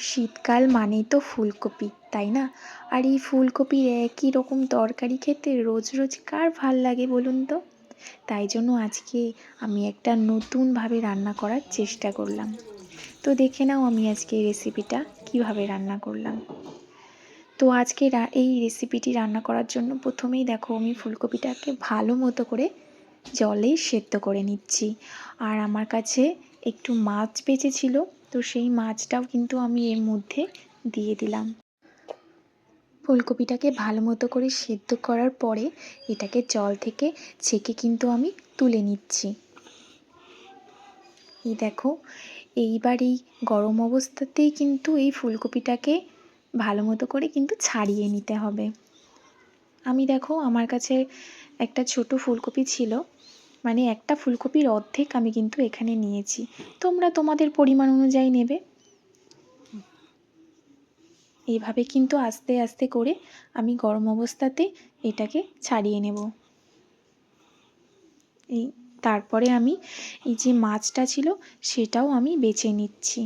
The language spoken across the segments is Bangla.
শীতকাল মানেই তো ফুলকপি, তাই না? আর এই ফুলকপির একই রকম তরকারি খেতে রোজ রোজ কার ভাল লাগে বলুন তো? তাই জন্য আজকে আমি একটা নতুনভাবে রান্না করার চেষ্টা করলাম। তো দেখে নাও আমি আজকে এই রেসিপিটা কীভাবে রান্না করলাম। তো আজকে এই রেসিপিটি রান্না করার জন্য প্রথমেই দেখো আমি ফুলকপিটাকে ভালো মতো করে জলে সেদ্ধ করে নিচ্ছি। আর আমার কাছে একটু মাছ বেঁচেছিল, তো সেই মাছটাও কিন্তু আমি এর মধ্যে দিয়ে দিলাম। ফুলকপিটাকে ভালো মতো করে সেদ্ধ করার পরে এটাকে জল থেকে ছেঁকে কিন্তু আমি তুলে নিচ্ছি। এই দেখো, এইবার এই গরম অবস্থাতেই কিন্তু এই ফুলকপিটাকে ভালো মতো করে কিন্তু ছাড়িয়ে নিতে হবে। আমি দেখো আমার কাছে একটা ছোট ফুলকপি ছিল, মানে একটা ফুলকপির অর্ধেক আমি কিন্তু এখানে নিয়েছি। তোমরা তোমাদের পরিমাণ অনুযায়ী নেবে। এইভাবে কিন্তু আস্তে আস্তে করে আমি গরম অবস্থাতে এটাকে ছাড়িয়ে নেব। তারপরে আমি এই যে মাছটা ছিল সেটাও আমি বেছে নিচ্ছি।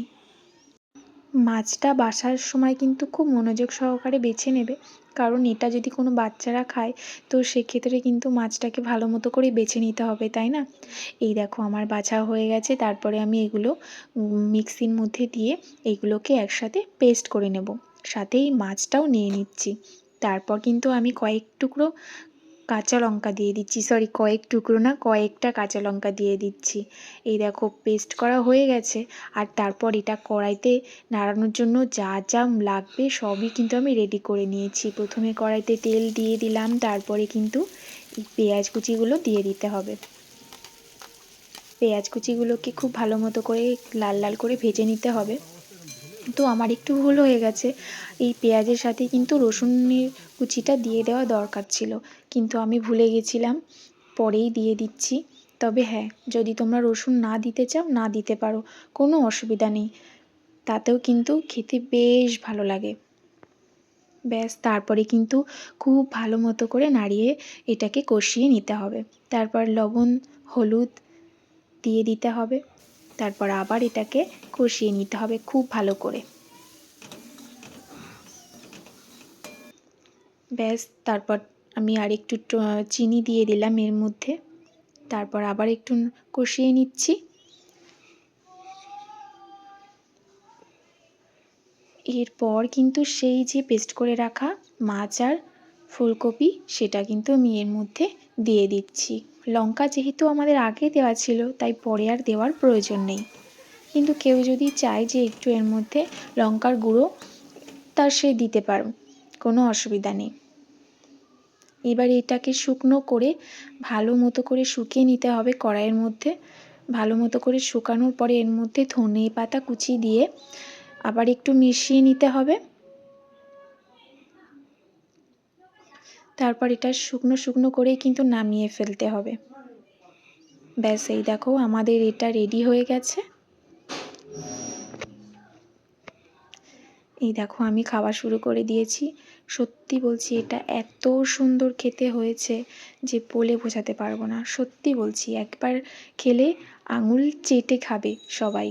মাছটা বাছার সময় কিন্তু খুব মনোযোগ সহকারে বেছে নেবে, কারণ এটা যদি কোনো বাচ্চারা খায় তো সেক্ষেত্রে কিন্তু মাছটাকে ভালো মতো করে বেছে নিতে হবে, তাই না? এই দেখো আমার বাছা হয়ে গেছে। তারপরে আমি এগুলো মিক্সির মধ্যে দিয়ে এইগুলোকে একসাথে পেস্ট করে নেব, সাথে এই মাছটাও নিয়ে নিচ্ছি। তারপর কিন্তু আমি কয়েক টুকরো কাঁচা লঙ্কা দিয়ে দিচ্ছি, কয়েক টুকরো না, কয়েকটা কাঁচা লঙ্কা দিয়ে দিচ্ছি। এই দেখো পেস্ট করা হয়ে গেছে। আর তারপর এটা কড়াইতে নাড়ানোর জন্য যা যা লাগবে সবই কিন্তু আমি রেডি করে নিয়েছি। প্রথমে কড়াইতে তেল দিয়ে দিলাম, তারপরে কিন্তু এই পেঁয়াজ কুচিগুলো দিয়ে দিতে হবে। পেঁয়াজ কুচিগুলোকে খুব ভালো মতো করে লাল লাল করে ভেজে নিতে হবে। তো আমার একটু ভুল হয়ে গেছে, এই পেঁয়াজের সাথে কিন্তু রসুনের কুচিটা দিয়ে দেওয়া দরকার ছিল, কিন্তু আমি ভুলে গেছিলাম, পরেই দিয়ে দিচ্ছি। তবে হ্যাঁ, যদি তোমরা রসুন না দিতে চাও না দিতে পারো, কোনো অসুবিধা নেই, তাতেও কিন্তু খেতে বেশ ভালো লাগে। ব্যাস, তারপরে কিন্তু খুব ভালো মতো করে নাড়িয়ে এটাকে কষিয়ে নিতে হবে। তারপর লবণ হলুদ দিয়ে দিতে হবে। তারপর আবার এটাকে কষিয়ে নিতে হবে খুব ভালো করে। ব্যাস, তারপর আমি আর একটু চিনি দিয়ে দিলাম এর মধ্যে। তারপর আবার একটু কষিয়ে নিচ্ছি। এরপর কিন্তু সেই যে পেস্ট করে রাখা মাছ আর ফুলকপি সেটা কিন্তু আমি এর মধ্যে দিয়ে দিচ্ছি। লঙ্কা যেহেতু আমাদের আগে দেওয়া ছিল তাই পরে আর দেওয়ার প্রয়োজন নেই, কিন্তু কেউ যদি চায় যে একটু এর মধ্যে লঙ্কার গুঁড়ো তা সে দিতে পারো, কোনো অসুবিধা নেই। এবার এটাকে শুকনো করে ভালো মতো করে শুকিয়ে নিতে হবে কড়াইয়ের মধ্যে। ভালো মতো করে শুকানোর পরে এর মধ্যে ধনে পাতা কুচি দিয়ে আবার একটু মিশিয়ে নিতে হবে। তারপর এটা শুকনো শুকনো করেই কিন্তু নামিয়ে ফেলতে হবে। ব্যাস, এই দেখো আমাদের এটা রেডি হয়ে গেছে। এই দেখো আমি খাওয়া শুরু করে দিয়েছি। সত্যি বলছি এটা এত সুন্দর খেতে হয়েছে যে বলে বোঝাতে পারবো না। সত্যি বলছি, একবার খেলে আঙুল চেটে খাবে সবাই।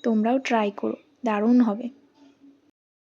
তোমরাও ট্রাই করো, দারুণ হবে।